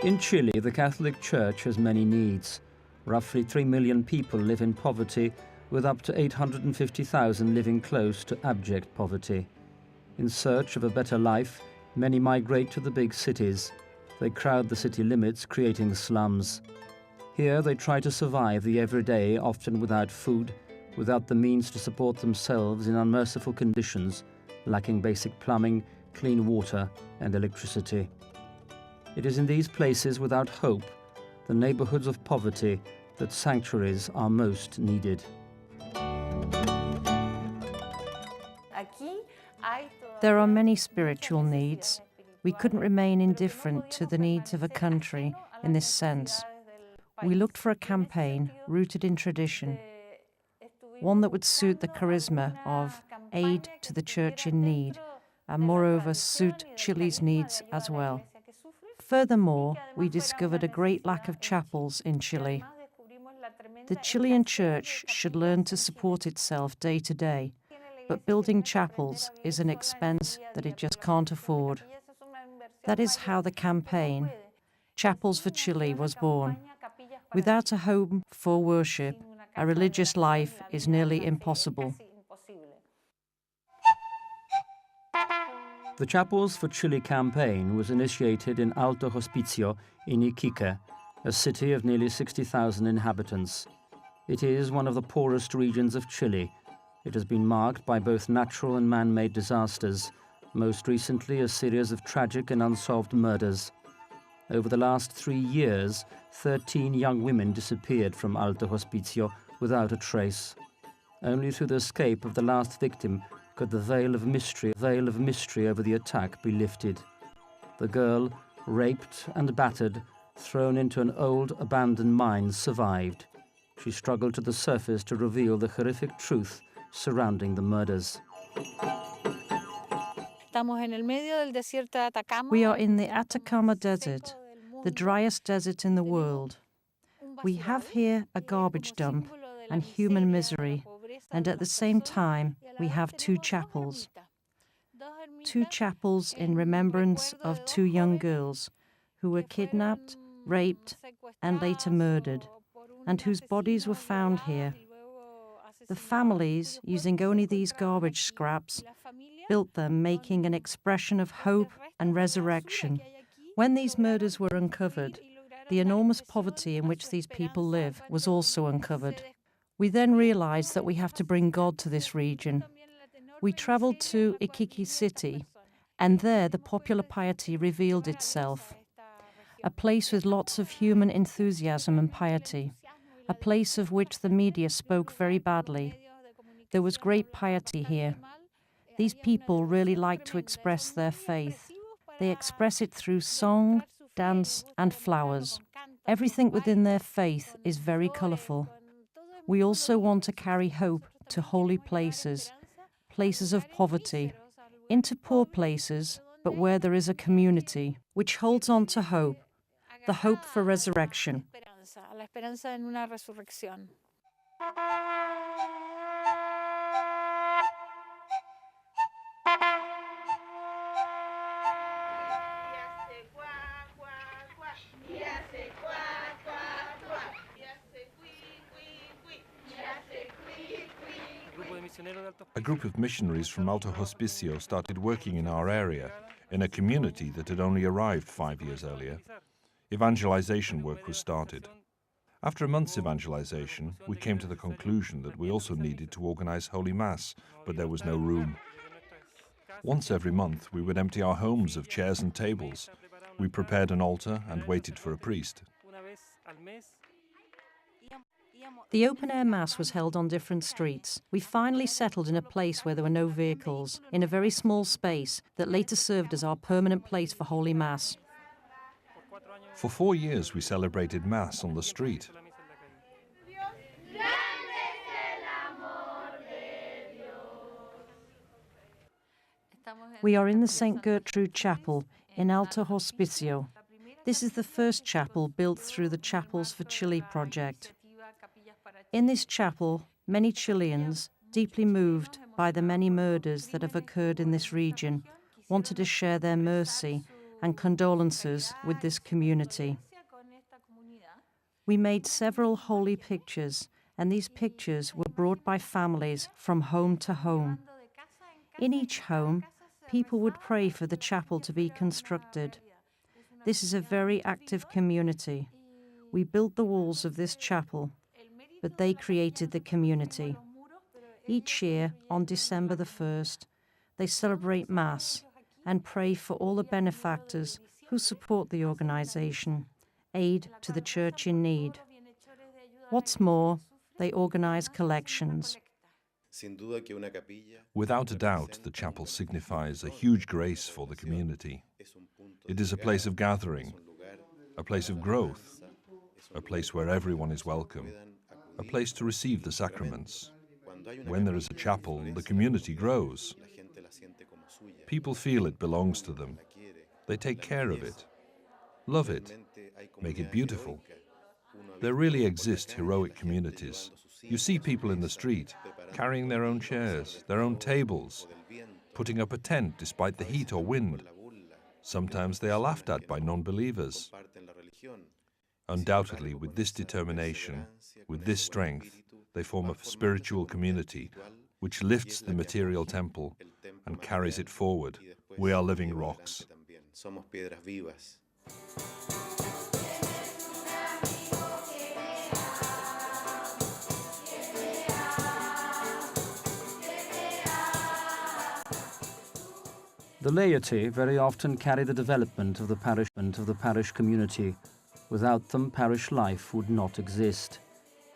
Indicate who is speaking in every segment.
Speaker 1: In Chile, the Catholic Church has many needs. Roughly 3 million people live in poverty, with up to 850,000 living close to abject poverty. In search of a better life, many migrate to the big cities. They crowd the city limits, creating slums. Here they try to survive the everyday, often without food, without the means to support themselves in unmerciful conditions, lacking basic plumbing, clean water and electricity. It is in these places without hope, the neighbourhoods of poverty, that sanctuaries are most needed.
Speaker 2: There are many spiritual needs. We couldn't remain indifferent to the needs of a country in this sense. We looked for a campaign rooted in tradition, one that would suit the charisma of aid to the church in need, and moreover suit Chile's needs as well. Furthermore, we discovered a great lack of chapels in Chile. The Chilean church should learn to support itself day to day, but building chapels is an expense that it just can't afford. That is how the campaign, Chapels for Chile, was born. Without a home for worship, a religious life is nearly impossible.
Speaker 1: The Chapels for Chile campaign was initiated in Alto Hospicio in Iquique, a city of nearly 60,000 inhabitants. It is one of the poorest regions of Chile. It has been marked by both natural and man-made disasters, most recently a series of tragic and unsolved murders. Over the last 3 years, 13 young women disappeared from Alto Hospicio without a trace. Only through the escape of the last victim could the veil of mystery over the attack be lifted. The girl, raped and battered, thrown into an old abandoned mine, survived. She struggled to the surface to reveal the horrific truth surrounding the murders.
Speaker 2: We are in the Atacama Desert, the driest desert in the world. We have here a garbage dump and human misery, and at the same time we have 2 chapels. 2 chapels in remembrance of 2 young girls who were kidnapped, raped, and later murdered, and whose bodies were found here. The families, using only these garbage scraps, built them, making an expression of hope and resurrection. When these murders were uncovered, the enormous poverty in which these people live was also uncovered. We then realized that we have to bring God to this region. We traveled to Iquique City, and there the popular piety revealed itself. A place with lots of human enthusiasm and piety, a place of which the media spoke very badly. There was great piety here. These people really like to express their faith. They express it through song, dance, and flowers. Everything within their faith is very colourful. We also want to carry hope to holy places, places of poverty, into poor places, but where there is a community which holds on to hope, the hope for resurrection.
Speaker 3: A group of missionaries from Alto Hospicio started working in our area, in a community that had only arrived 5 years earlier. Evangelization work was started. After a month's evangelization, we came to the conclusion that we also needed to organize Holy Mass, but there was no room. Once every month, we would empty our homes of chairs and tables. We prepared an altar and waited for a priest.
Speaker 2: The open-air Mass was held on different streets. We finally settled in a place where there were no vehicles, in a very small space that later served as our permanent place for Holy Mass.
Speaker 3: For 4 years, we celebrated Mass on the street.
Speaker 2: We are in the St. Gertrude Chapel in Alto Hospicio. This is the first chapel built through the Chapels for Chile project. In this chapel, many Chileans, deeply moved by the many murders that have occurred in this region, wanted to share their mercy and condolences with this community. We made several holy pictures, and these pictures were brought by families from home to home. In each home, people would pray for the chapel to be constructed. This is a very active community. We built the walls of this chapel, but they created the community. Each year, on December the 1st, they celebrate Mass and pray for all the benefactors who support the organization, aid to the church in need. What's more, they organize collections.
Speaker 3: Without a doubt, the chapel signifies a huge grace for the community. It is a place of gathering, a place of growth, a place where everyone is welcome, a place to receive the sacraments. When there is a chapel, the community grows. People feel it belongs to them. They take care of it, love it, make it beautiful. There really exist heroic communities. You see people in the street carrying their own chairs, their own tables, putting up a tent despite the heat or wind. Sometimes they are laughed at by non-believers. Undoubtedly, with this determination, with this strength, they form a spiritual community which lifts the material temple and carries it forward. We are living rocks.
Speaker 1: The laity very often carry the development of the parish community. Without them, parish life would not exist.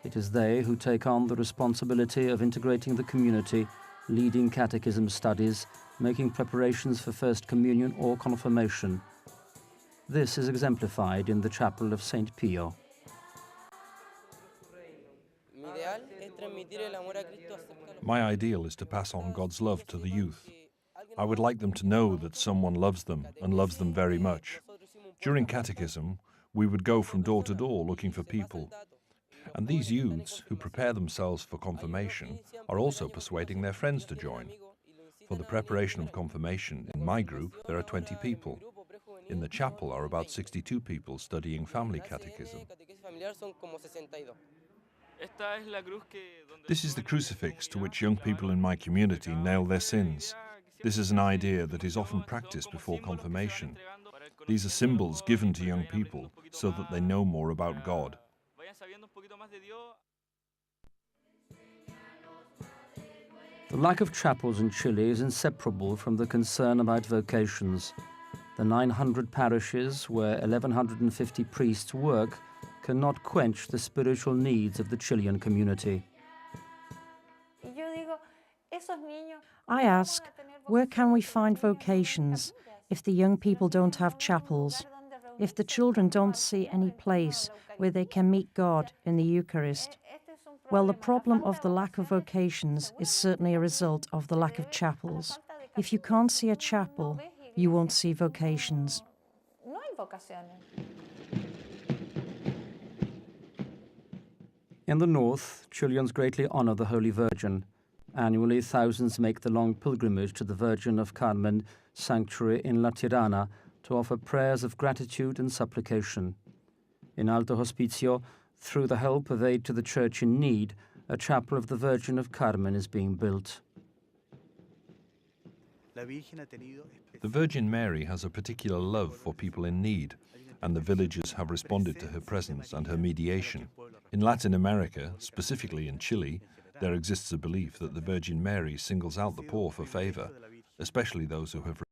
Speaker 1: It is they who take on the responsibility of integrating the community, leading catechism studies, making preparations for First Communion or confirmation. This is exemplified in the chapel of St. Pio.
Speaker 3: My ideal is to pass on God's love to the youth. I would like them to know that someone loves them and loves them very much. During catechism, we would go from door to door looking for people. And these youths, who prepare themselves for confirmation, are also persuading their friends to join. For the preparation of confirmation, in my group, there are 20 people. In the chapel are about 62 people studying family catechism. This is the crucifix to which young people in my community nail their sins. This is an idea that is often practiced before confirmation. These are symbols given to young people so that they know more about God.
Speaker 1: The lack of chapels in Chile is inseparable from the concern about vocations. The 900 parishes where 1,150 priests work cannot quench the spiritual needs of the Chilean community.
Speaker 2: I ask, where can we find vocations if the young people don't have chapels, if the children don't see any place where they can meet God in the Eucharist? Well, the problem of the lack of vocations is certainly a result of the lack of chapels. If you can't see a chapel, you won't see vocations.
Speaker 1: In the north, Chileans greatly honor the Holy Virgin. Annually, thousands make the long pilgrimage to the Virgin of Carmen sanctuary in La Tirana to offer prayers of gratitude and supplication. In Alto Hospicio, through the help of aid to the church in need, a chapel of the Virgin of Carmen is being built.
Speaker 3: The Virgin Mary has a particular love for people in need, and the villagers have responded to her presence and her mediation. In Latin America, specifically in Chile, there exists a belief that the Virgin Mary singles out the poor for favor, especially those who have